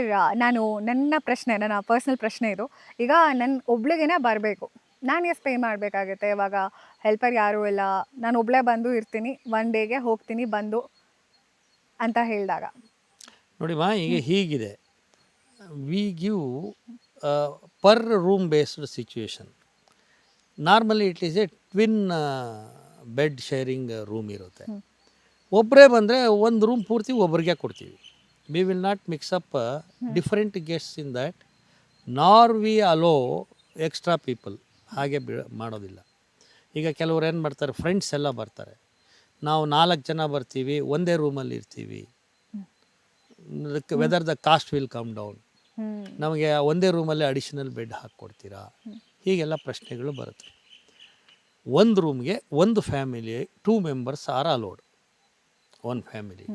Sir, ನಾನು ನನ್ನ ಪ್ರಶ್ನೆ, ನನ್ನ ಪರ್ಸ್ನಲ್ ಪ್ರಶ್ನೆ ಇದು. ಈಗ ನನ್ನ ಒಬ್ಳಿಗೇನೆ ಬರಬೇಕು, ನಾನು ಎಷ್ಟು ಪೇ ಮಾಡಬೇಕಾಗುತ್ತೆ ಇವಾಗ? ಹೆಲ್ಪರ್ ಯಾರೂ ಇಲ್ಲ, ನಾನು ಒಬ್ಬಳೇ ಬಂದು ಇರ್ತೀನಿ, ಒನ್ ಡೇಗೆ ಹೋಗ್ತೀನಿ ಬಂದು ಅಂತ ಹೇಳಿದಾಗ. ನೋಡಿಮ್ಮ, ಈಗ ಹೀಗಿದೆ, we give per room based situation. Normally it is a twin bed sharing room ಇರುತ್ತೆ. ಒಬ್ಬರೇ ಬಂದರೆ ಒಂದು ರೂಮ್ ಪೂರ್ತಿ ಒಬ್ಬರಿಗೆ ಕೊಡ್ತೀವಿ. We will not mix up different guests in that, nor we allow extra people. ಹಾಗೆ ಮಾಡೋದಿಲ್ಲ. ಈಗ ಕೆಲವ್ರು ಏನು ಮಾಡ್ತಾರೆ, ಫ್ರೆಂಡ್ಸ್ ಎಲ್ಲ ಬರ್ತಾರೆ, ನಾವು 4 ಜನ ಬರ್ತೀವಿ, ಒಂದೇ ರೂಮಲ್ಲಿ ಇರ್ತೀವಿ, whether the cost will come down, ನಮಗೆ ಒಂದೇ ರೂಮಲ್ಲಿ ಅಡಿಷನಲ್ ಬೆಡ್ ಹಾಕ್ಕೊಡ್ತೀರಾ, ಹೀಗೆಲ್ಲ ಪ್ರಶ್ನೆಗಳು ಬರುತ್ತೆ. ಒಂದು ರೂಮ್ಗೆ ಒಂದು family 2 members are allowed, one family.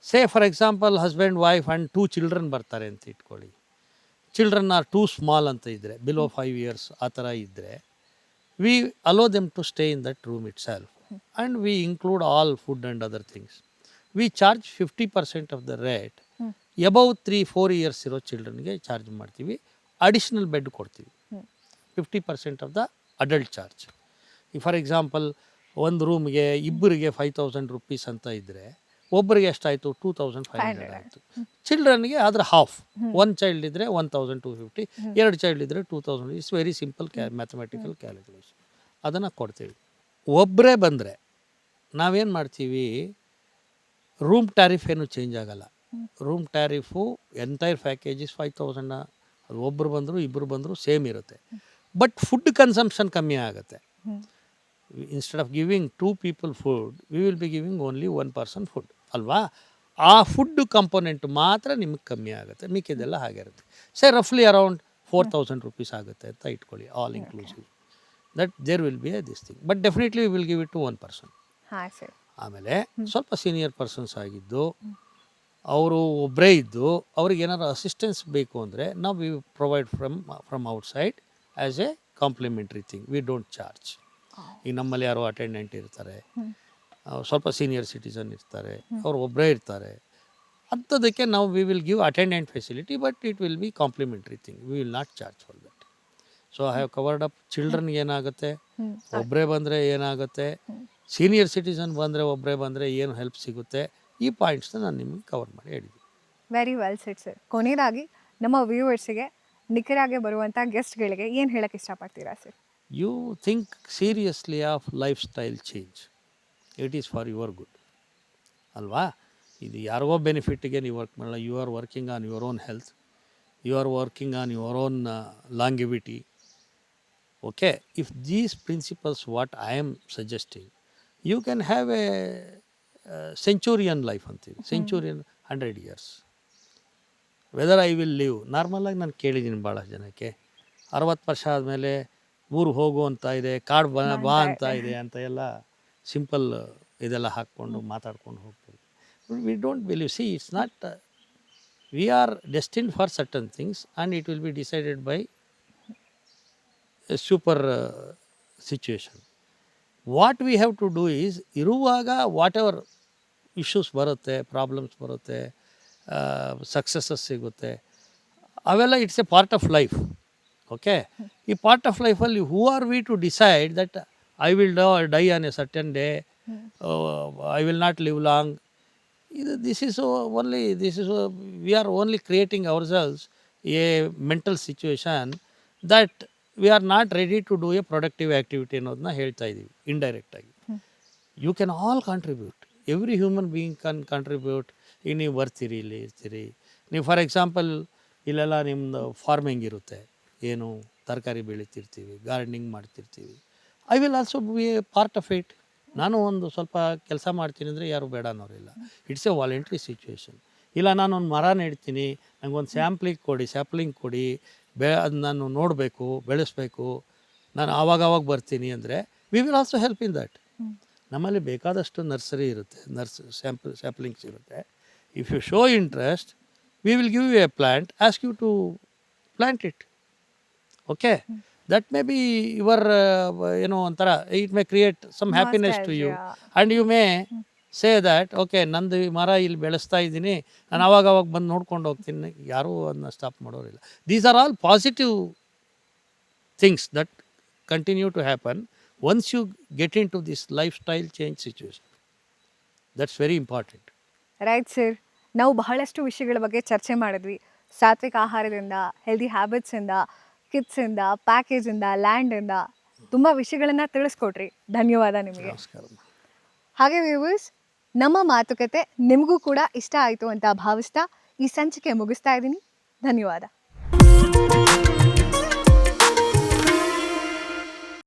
Say for example husband wife and 2 children ಬರ್ತಾರೆ ಅಂತ ಇಟ್ಕೊಳ್ಳಿ. ಚಿಲ್ಡ್ರನ್ ಆರ್ ಟೂ ಸ್ಮಾಲ್ ಅಂತ ಇದ್ದರೆ, ಬಿಲೋ 5 years ಆ ಥರ ಇದ್ದರೆ, we allow them to stay in that room itself and we include all food and other things. We charge 50% of the rate. Above 3-4 years ಇರೋ ಚಿಲ್ಡ್ರನ್ಗೆ charge ಮಾಡ್ತೀವಿ, additional bed ಕೊಡ್ತೀವಿ, 50% of the adult charge. ಈಗ for example ಒಂದು ರೂಮ್ಗೆ ಇಬ್ಬರಿಗೆ 5,000 rupees ಅಂತ ಇದ್ದರೆ, ಒಬ್ಬರಿಗೆ ಎಷ್ಟಾಯಿತು? 2,500 ಆಯಿತು. ಚಿಲ್ಡ್ರನ್ಗೆ ಅದರ ಹಾಫ್. ಒಂದು ಚೈಲ್ಡ್ ಇದ್ದರೆ 1,250, 2 ಚೈಲ್ಡ್ ಇದ್ದರೆ 2,000. It's very simple mathematical calculation. ಅದನ್ನು ಕೊಡ್ತೀವಿ. ಒಬ್ಬರೇ ಬಂದರೆ ನಾವೇನು ಮಾಡ್ತೀವಿ, ರೂಮ್ ಟ್ಯಾರಿಫ್ ಏನು ಚೇಂಜ್ ಆಗಲ್ಲ. Room ಟ್ಯಾರಿಫು entire packages 5,000. ಅದು ಒಬ್ಬರು ಬಂದರು ಇಬ್ಬರು ಬಂದರು ಸೇಮ್ ಇರುತ್ತೆ. ಬಟ್ ಫುಡ್ ಕನ್ಸಂಪ್ಷನ್ ಕಮ್ಮಿ ಆಗುತ್ತೆ. Instead of giving 2 people food, we will be giving only 1 person food ಅಲ್ವಾ? ಆ ಫುಡ್ ಕಂಪೋನೆಂಟ್ ಮಾತ್ರ ನಿಮಗೆ ಕಮ್ಮಿ ಆಗುತ್ತೆ, ಮಿಕ್ಕಿದೆಲ್ಲ ಹಾಗೆ ಇರುತ್ತೆ. ಸೇ ರಫ್ಲಿ ಅರೌಂಡ್ 4,000 rupees ಆಗುತ್ತೆ ಅಂತ ಇಟ್ಕೊಳ್ಳಿ, all inclusive. That there will be a this thing, but definitely we will give it to 1 person. ಹಾಂ ಸರ್. ಆಮೇಲೆ ಸ್ವಲ್ಪ ಸೀನಿಯರ್ ಪರ್ಸನ್ಸ್ ಆಗಿದ್ದು, ಅವರು ಒಬ್ಬರೇ ಇದ್ದು, ಅವ್ರಿಗೆ ಏನಾದ್ರು ಅಸಿಸ್ಟೆನ್ಸ್ ಬೇಕು ಅಂದರೆ ನಾವು we provide from outside as a complimentary thing. We don't charge. ಈಗ ನಮ್ಮಲ್ಲಿ ಯಾರೋ ಅಟೆಂಡೆಂಟ್ ಇರ್ತಾರೆ, ಸ್ವಲ್ಪ ಸೀನಿಯರ್ ಸಿಟಿಸನ್ ಇರ್ತಾರೆ, ಅವ್ರು ಒಬ್ಬರೇ ಇರ್ತಾರೆ, ಅಂಥದಕ್ಕೆ ನಾವು we will give attendant facility, but it will be complimentary thing. We will not charge for that. So I have covered up. ಚಿಲ್ಡ್ರನ್ಗೆ ಏನಾಗುತ್ತೆ, ಒಬ್ಬರೇ ಬಂದರೆ ಏನಾಗುತ್ತೆ, ಸೀನಿಯರ್ ಸಿಟಿಸನ್ ಬಂದರೆ ಒಬ್ಬರೇ ಬಂದರೆ ಏನು ಹೆಲ್ಪ್ ಸಿಗುತ್ತೆ, ಈ ಪಾಯಿಂಟ್ಸ್ನ ನಾನು ನಿಮಗೆ ಕವರ್ ಮಾಡಿ ಹೇಳಿದ್ದೀನಿ. Very well set sir. ಕೊನೆಯದಾಗಿ ನಮ್ಮ ವ್ಯೂವರ್ಸಿಗೆ, ನಿಖರಾಗಿ ಬರುವಂಥ ಗೆಸ್ಟ್ಗಳಿಗೆ ಏನು ಹೇಳಕ್ಕೆ ಇಷ್ಟಪಡ್ತೀರಾ ಸರ್? You think seriously of life style change. It is for your good ಅಲ್ವಾ? ಇದು ಯಾರಿಗೋ ಬೆನಿಫಿಟ್ಗೆ ನೀವು ವರ್ಕ್ ಮಾಡಲ್ಲ. You are working on your own health, you are working on your own longevity. Okay, if these principles what I am suggesting, you can have a centurion life ಅಂತೀವಿ. Centurion 100 years. Whether I will live, ನಾರ್ಮಲಾಗಿ ನಾನು ಕೇಳಿದ್ದೀನಿ ಭಾಳ ಜನಕ್ಕೆ, 60 ವರ್ಷ ಆದಮೇಲೆ ಊರು ಹೋಗು ಅಂತ ಇದೆ, ಕಾಡು ಬಾ ಅಂತ ಇದೆ ಅಂತ ಎಲ್ಲ ಸಿಂಪಲ್ ಇದೆಲ್ಲ ಹಾಕ್ಕೊಂಡು ಮಾತಾಡ್ಕೊಂಡು ಹೋಗ್ತೀವಿ. We don't believe. See, it's not, we are destined for certain things and it will be decided by super situation. What we have to do is, ಇರುವಾಗ ವಾಟ್ ಎವರ್ ಇಶ್ಯೂಸ್ ಬರುತ್ತೆ, ಪ್ರಾಬ್ಲಮ್ಸ್ ಬರುತ್ತೆ, successes ಸಿಗುತ್ತೆ, ಅವೆಲ್ಲ it's a part of life. Okay, ಈ part of ಲೈಫಲ್ಲಿ who are we to decide that I will die on a certain day, I will not live long. This is V are only creating ourselves a mental situation that we are not ready to do a productive activity ಅನ್ನೋದನ್ನ ಹೇಳ್ತಾ ಇದ್ದೀವಿ ಇಂಡೈರೆಕ್ಟಾಗಿ. You can all contribute, every human being can contribute. ಈಗ ನೀವು ಬರ್ತೀರಿ, ಇಲ್ಲಿ ಇರ್ತೀರಿ, ನೀವು ಫಾರ್ ಎಕ್ಸಾಂಪಲ್ ಇಲ್ಲೆಲ್ಲ ನಿಮ್ಮದು ಫಾರ್ಮಿಂಗ್ ಇರುತ್ತೆ, ಏನು ತರಕಾರಿ ಬೆಳಿತಿರ್ತೀವಿ, ಗಾರ್ಡನಿಂಗ್ ಮಾಡ್ತಿರ್ತೀವಿ. I will also be a part of it. ನಾನು ಒಂದು ಸ್ವಲ್ಪ ಕೆಲಸ ಮಾಡ್ತೀನಿ ಅಂದರೆ ಯಾರು ಬೇಡ ಅನ್ನೋರಿಲ್ಲ. It's a voluntary situation. ಇಲ್ಲ ನಾನೊಂದು ಮರ ನೆಡ್ತೀನಿ, ನನಗೊಂದು ಸ್ಯಾಪ್ಲಿಂಗ್ ಕೊಡಿ, ಅದು ನಾನು ನೋಡಬೇಕು, ಬೆಳೆಸಬೇಕು, ನಾನು ಆವಾಗವಾಗ ಬರ್ತೀನಿ ಅಂದರೆ we will also help in that. ನಮ್ಮಲ್ಲಿ ಬೇಕಾದಷ್ಟು ನರ್ಸರಿ ಇರುತ್ತೆ, ಸ್ಯಾಪ್ಲಿಂಗ್ಸ್ ಇರುತ್ತೆ. If you show interest, we will give you a plant, ask you to plant it. Okay, that may be your ಏನೋ ಒಂಥರ, it may create some happiness to you and you may say that okay ನಂದು ಈ ಮರ ಇಲ್ಲಿ ಬೆಳೆಸ್ತಾ ಇದ್ದೀನಿ, ನಾನು ಅವಾಗ ಬಂದು ನೋಡ್ಕೊಂಡು ಹೋಗ್ತೀನಿ, ಯಾರೂ ಅದನ್ನ ಸ್ಟಾಪ್ ಮಾಡೋರಿಲ್ಲ. These are all positive things that continue to happen once you get into this life style change situation. That's very important. Right sir. ನಾವು ಬಹಳಷ್ಟು ವಿಷಯಗಳ ಬಗ್ಗೆ ಚರ್ಚೆ ಮಾಡಿದ್ವಿ. ಸಾತ್ವಿಕ ಆಹಾರದಿಂದ, ಹೆಲ್ದಿ ಹ್ಯಾಬಿಟ್ಸಿಂದ, ಕಿಡ್ಸಿಂದ, ಪ್ಯಾಕೇಜಿಂದ, ಲ್ಯಾಂಡಿಂದ ತುಂಬ ವಿಷಯಗಳನ್ನು ತಿಳಿಸ್ಕೊಟ್ರಿ. ಧನ್ಯವಾದ ನಿಮಗೆ. ನಮಸ್ಕಾರ. ಹಾಗೆ ವ್ಯೂವರ್ಸ್, ನಮ್ಮ ಮಾತುಕತೆ ನಿಮಗೂ ಕೂಡ ಇಷ್ಟ ಆಯಿತು ಅಂತ ಭಾವಿಸ್ತಾ ಈ ಸಂಚಿಕೆ ಮುಗಿಸ್ತಾ ಇದ್ದೀನಿ. ಧನ್ಯವಾದ.